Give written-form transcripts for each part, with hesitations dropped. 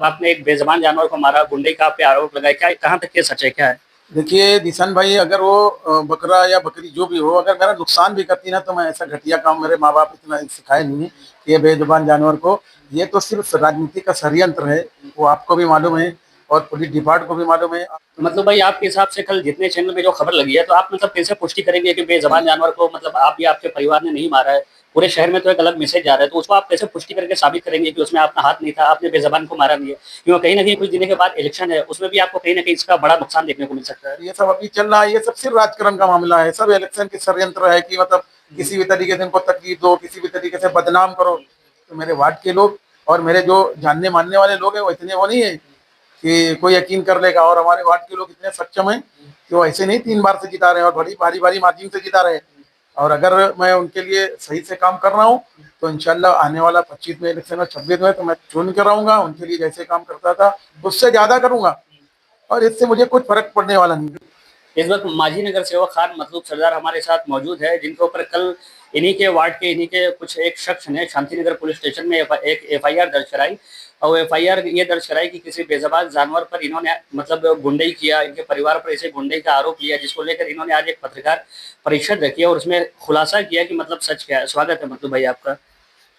आपने एक बेज़ुबान जानवर को मारा, गुंडे का आप पे आरोप लगाए, क्या कहाँ तक ये सच है, क्या है? देखिए दिशन भाई, अगर वो बकरा या बकरी जो भी हो, अगर मेरा नुकसान भी करती ना, तो मैं ऐसा घटिया काम मेरे माँ बाप इतना सिखाए नहीं है कि ये बेजुबान जानवर को। ये तो सिर्फ राजनीति का षड्यंत्र है, वो आपको भी मालूम है और पुलिस डिपार्टमेंट को भी मालूम है। तो मतलब भाई आपके हिसाब से कल जितने चैनल में जो खबर लगी है, तो आप मतलब कैसे पुष्टि करेंगे कि बेज़ुबान जानवर को मतलब आप या आपके परिवार ने नहीं मारा है? पूरे शहर में तो एक अलग मैसेज जा रहा है, तो उसको आप कैसे पुष्टि करके साबित करेंगे कि उसमें आपका हाथ नहीं था, आपने बेज़ुबान को मारा नहीं है? क्योंकि कहीं न कहीं कुछ दिनों के बाद इलेक्शन है, उसमें भी आपको कहीं न कहीं इसका बड़ा नुकसान देखने को मिल सकता है। ये सब अभी चल रहा है, ये सब सिर्फ राजकारण का मामला है, सब इलेक्शन के षड्यंत्र है कि मतलब किसी भी तरीके से इनको तकलीफ दो, किसी भी तरीके से बदनाम करो। तो मेरे वार्ड के लोग और मेरे जो जानने मानने वाले लोग हैं, वो इतने वो नहीं है कि कोई यकीन कर लेगा। और हमारे वार्ड के लोग इतने सक्षम हैं कि वो ऐसे नहीं 3 बार से जिता रहे हैं और बड़ी भारी भारी मार्जिन से जिता रहे हैं। और अगर मैं उनके लिए सही से काम कर रहा हूँ, तो इंशाल्लाह आने वाला 25 में इलेक्शन और 26 में तो मैं चुन कर आऊंगा, उनके लिए जैसे काम करता था उससे ज्यादा करूंगा। और इससे मुझे कुछ फर्क पड़ने वाला नहीं। इस वक्त माजी नगर सेवक खान मतलूब सरदार हमारे साथ मौजूद है, जिनके ऊपर कल इन्हीं के वार्ड के इन्हीं के कुछ एक शख्स ने शांतिनगर पुलिस स्टेशन में एक एफआईआर दर्ज कराई। और एफआईआर ये दर्ज कराई कि किसी बेजबान जानवर पर इन्होंने मतलब गुंडई किया, इनके परिवार पर इसे गुंडई का आरोप लिया, जिसको लेकर इन्होंने आज एक पत्रकार परिषद रखी है और उसमें खुलासा किया कि मतलब सच क्या है। स्वागत है मतलब भाई आपका।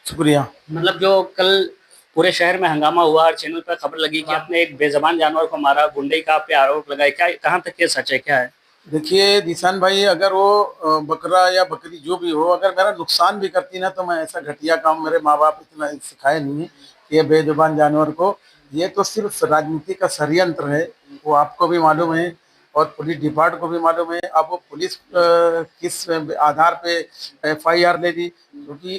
शुक्रिया। मतलब जो कल पूरे शहर में हंगामा हुआ, हर चैनल पर खबर लगी कि आपने एक बेजबान जानवर को मारा, गुंडई का आप पे आरोप लगाए, क्या कहाँ तक ये सच है, क्या है? देखिए दिशान भाई, अगर वो बकरा या बकरी जो भी हो, अगर मेरा नुकसान भी करती ना, तो मैं ऐसा घटिया काम मेरे माँ बाप इतना सिखाए नहीं है कि ये बेजुबान जानवर को। ये तो सिर्फ राजनीति का षड्यंत्र है, वो आपको भी मालूम है और पुलिस डिपार्टमेंट को भी मालूम है। अब वो पुलिस किस आधार पे एफआईआर ले ली, क्योंकि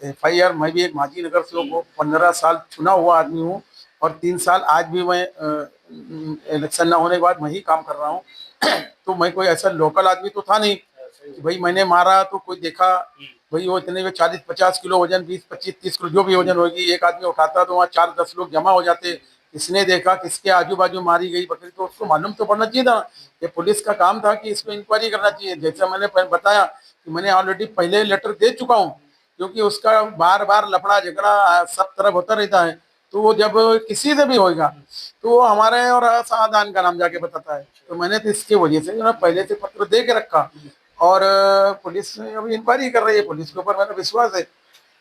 एफआईआर, मैं भी एक माजी नगर से हूँ, 15 साल चुना हुआ आदमी हूँ और 3 साल आज भी मैं इलेक्शन न होने के बाद मैं ही काम कर रहा हूँ। तो मैं कोई ऐसा लोकल आदमी तो था नहीं कि भाई मैंने मारा तो कोई देखा। भाई वो इतने में 40-50 किलो वजन, 20-25-30 किलो जो भी वजन होगी, एक आदमी उठाता तो वहाँ 4-10 लोग जमा हो जाते। किसने देखा, किसके आजू बाजू मारी गई बकरी, तो उसको मालूम तो पड़ना चाहिए था। ये पुलिस का काम था कि इसको इंक्वायरी करना चाहिए। जैसा मैंने बताया कि मैंने ऑलरेडी पहले लेटर दे चुका हूँ, क्योंकि उसका बार बार लफड़ा झगड़ा सब तरफ होता रहता है। तो वो जब किसी से भी होगा तो वो हमारे और समाधान का नाम जाके बताता है। तो मैंने तो इसके वजह से जो ना पहले से पत्र दे के रखा। और पुलिस अभी इंक्वायरी कर रही है, पुलिस के ऊपर मेरा विश्वास है।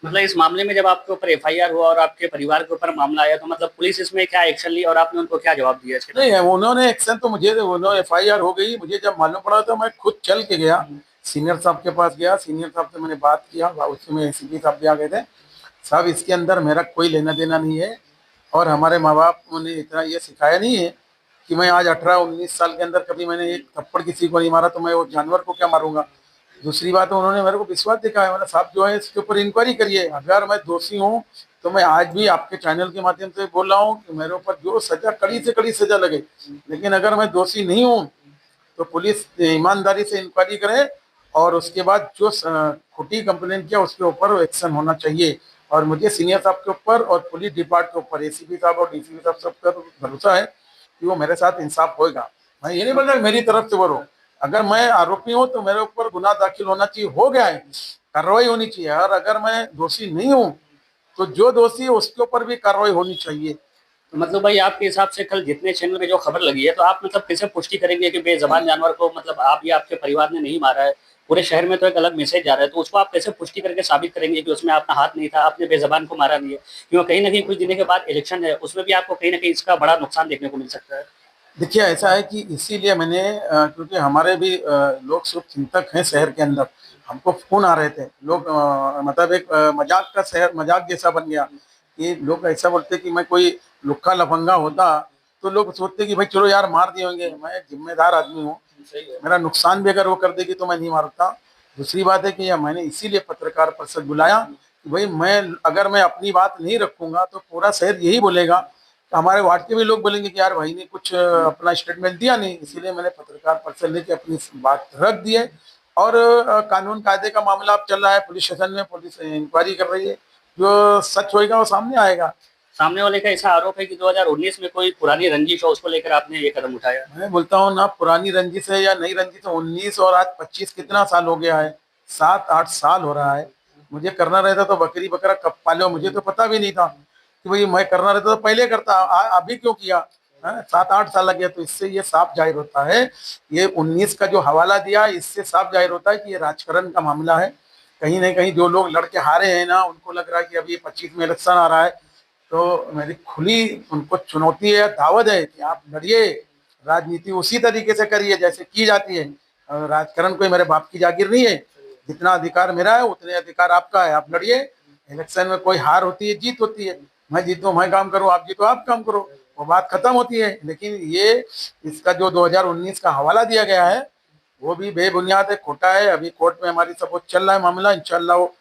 मतलब इस मामले में जब आपके ऊपर एफआईआर हुआ और आपके परिवार के ऊपर मामला आया, तो मतलब पुलिस इसमें क्या एक्शन ली और आपने उनको क्या जवाब दिया इसके नहीं बाद? है, उन्होंने एक्शन तो मुझे, उन्होंने एफआईआर हो गई, मुझे जब मालूम पड़ा तो मैं खुद चल के गया, सीनियर साहब के पास गया, सीनियर साहब से मैंने बात किया, उसमें एसीपी साहब भी आ गए थे। साहब इसके अंदर मेरा कोई लेना देना नहीं है और हमारे माँ बाप ने इतना ये सिखाया नहीं है कि मैं आज 18-19 साल के अंदर कभी मैंने एक थप्पड़ किसी को नहीं मारा, तो मैं वो जानवर को क्या मारूंगा। दूसरी बात, उन्होंने मेरे को विश्वास दिखाया, मैंने साहब जो है इसके ऊपर इंक्वायरी करिए, अगर मैं दोषी हूँ तो मैं आज भी आपके चैनल के माध्यम से बोल रहा हूँ कि मेरे ऊपर जो सजा, कड़ी से कड़ी सजा लगे। लेकिन अगर मैं दोषी नहीं हूँ तो पुलिस ईमानदारी से इंक्वायरी करे और उसके बाद जो खोटी कंप्लेन किया उसके ऊपर एक्शन होना चाहिए। और मुझे सीनियर साहब के ऊपर और पुलिस डिपार्टमेंट के ऊपर, एसीपी साहब और डीसीपी साहब सब पर भरोसा है कि वो मेरे साथ इंसाफ होगा। मैं ये नहीं बोल रहा मेरी तरफ से बोलो, अगर मैं आरोपी हूँ तो मेरे ऊपर गुनाह दाखिल होना चाहिए, हो गया है, कार्रवाई होनी चाहिए। और अगर मैं दोषी नहीं हूँ तो जो दोषी है उसके ऊपर भी कार्रवाई होनी चाहिए। तो मतलब भाई आपके हिसाब से कल जितने चैनल में जो खबर लगी है, तो आप मतलब कैसे पुष्टि करेंगे कि बेजबान जानवर को मतलब आप या आपके परिवार ने नहीं मारा है? पूरे शहर में तो एक अलग मैसेज जा रहा है, तो उसको आप कैसे पुष्टि करके साबित करेंगे कि उसमें आपका हाथ नहीं था, आपने बेजबान को मारा नहीं है? क्योंकि कहीं ना कहीं कुछ दिनों के बाद इलेक्शन है, उसमें भी आपको कहीं ना कहीं इसका बड़ा नुकसान देखने को मिल सकता है। देखिए ऐसा है कि इसीलिए मैंने क्योंकि हमारे भी लोग शुभ चिंतक हैं शहर के अंदर, हमको फोन आ रहे थे लोग, मतलब एक मजाक का शहर, मजाक जैसा बन गया कि लोग ऐसा बोलते कि मैं कोई लुक्का लफंगा होता तो लोग सोचते कि भाई चलो यार मार दिए होंगे। मैं एक जिम्मेदार आदमी हूँ, मेरा नुकसान भी अगर वो कर देगी तो मैं नहीं मारता। दूसरी बात है कि यह मैंने इसीलिए पत्रकार परिषद बुलाया कि भाई मैं, अगर मैं अपनी बात नहीं रखूंगा तो पूरा शहर यही बोलेगा, तो हमारे वार्ड के भी लोग बोलेंगे कि यार भाई ने कुछ अपना स्टेटमेंट दिया नहीं। इसीलिए मैंने पत्रकार परिषद लेके अपनी बात रख दी है। और कानून कायदे का मामला अब चल रहा है पुलिस स्टेशन में, पुलिस इंक्वायरी कर रही है, जो सच होएगा वो सामने आएगा। सामने वाले का ऐसा आरोप है कि 2019 में कोई पुरानी रंजिश हो, उसको लेकर आपने ये कदम उठाया। मैं बोलता हूँ ना, पुरानी रंजिश है या नई रंजिश है, 19 और आज 25 कितना साल हो गया है, 7-8 साल हो रहा है। मुझे करना रहता तो बकरी बकरा कब पालो मुझे तो पता भी नहीं था। कि भाई मैं करना रहता तो पहले करता, अभी क्यों किया? 7-8 साल लगे। तो इससे ये साफ जाहिर होता है, ये 19 का जो हवाला दिया इससे साफ जाहिर होता है कि ये राजकारण का मामला है। कहीं ना कहीं जो लोग लड़के हारे हैं ना, उनको लग रहा है कि अभी 25 में इलेक्शन आ रहा है, तो मेरी खुली उनको चुनौती है, दावत है कि आप लड़िए, राजनीति उसी तरीके से करिए जैसे की जाती है। राजकारण कोई मेरे बाप की जागीर नहीं है, जितना अधिकार मेरा है उतने अधिकार आपका है, आप लड़िए। इलेक्शन में कोई हार होती है, जीत होती है, मैं जीतूं मैं काम करूं, आप जीतो आप काम करो, वो बात खत्म होती है। लेकिन ये इसका जो 2019 का हवाला दिया गया है वो भी बेबुनियाद है, खोटा है। अभी कोर्ट में हमारी सब चल रहा है मामला, इंशाल्लाह वो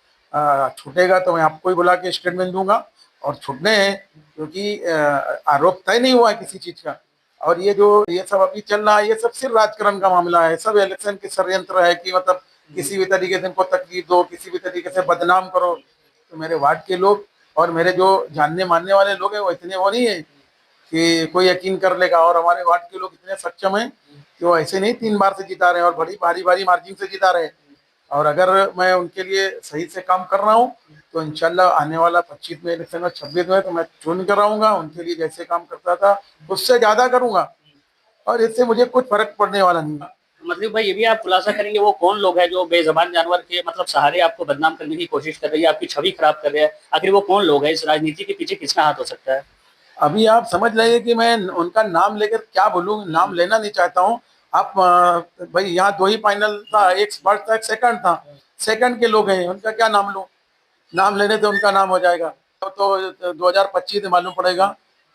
छूटेगा तो मैं आपको ही बुला के स्टेटमेंट दूंगा। और छूटने हैं क्योंकि आरोप तय नहीं हुआ है किसी चीज का। और ये सब अभी चल रहा है, ये सब सिर्फ राजकारण का मामला है, सब इलेक्शन के षड्यंत्र है कि मतलब किसी भी तरीके से इनको तकलीफ दो, किसी भी तरीके से बदनाम करो। तो मेरे वार्ड के लोग और मेरे जो जानने मानने वाले लोग हैं वो इतने वो नहीं है कि कोई यकीन कर लेगा। और हमारे वार्ड के लोग इतने सक्षम हैं कि वो ऐसे नहीं 3 बार से जिता रहे हैं और बड़ी भारी भारी मार्जिन से जिता रहे हैं। और अगर मैं उनके लिए सही से काम कर रहा हूँ तो इंशाल्लाह आने वाला 25 में इलेक्शन में 26 में तो मैं चुन कर आऊंगा, उनके लिए जैसे काम करता था उससे ज्यादा करूंगा, और इससे मुझे कुछ फर्क पड़ने वाला नहीं है। मतलब भाई ये भी आप खुलासा करेंगे वो कौन लोग हैं जो बेजबान जानवर के मतलब सहारे आपको बदनाम करने की कोशिश कर रही है, आपकी छवि खराब कर रहे हैं? आखिर वो कौन लोग हैं? इस राजनीति के पीछे किसका हाथ हो सकता है? अभी आप समझ लीजिए कि मैं उनका नाम लेकर क्या बोलूँ, नाम लेना नहीं चाहता हूँ। आप भाई यहाँ 2 ही फाइनल था, एक फर्स्ट था एक सेकंड था, सेकंड के लोग हैं, उनका क्या नाम लूं? नाम लेने से उनका नाम हो जाएगा तो 2025 में मालूम पड़ेगा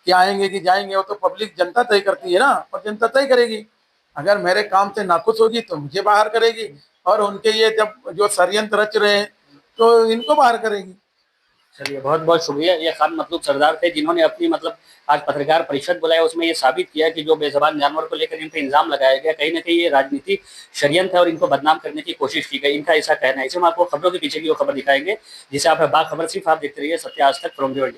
कि आएंगे कि जाएंगे। वो तो पब्लिक जनता तय करती है ना, और जनता तय करेगी। अगर मेरे काम से नाखुश होगी तो मुझे बाहर करेगी, और उनके ये जब जो षड्यंत्र रच रहे हैं तो इनको बाहर करेगी। चलिए बहुत बहुत शुक्रिया। ये खान मतलूब सरदार थे जिन्होंने अपनी मतलब आज पत्रकार परिषद बुलाया, उसमें ये साबित किया कि जो बेजबान जानवर को लेकर इन पर इल्जाम लगाया गया कहीं ना कहीं ये राजनीति षड्यंत्र है और इनको बदनाम करने की कोशिश की गई, इनका ऐसा कहना है। इसे हम आपको खबरों के पीछे की वो खबर दिखाएंगे जिसे आप बाखबर सिर्फ आप देखते रहिए सत्य आज तक फ्रॉम दी वर्ल्ड।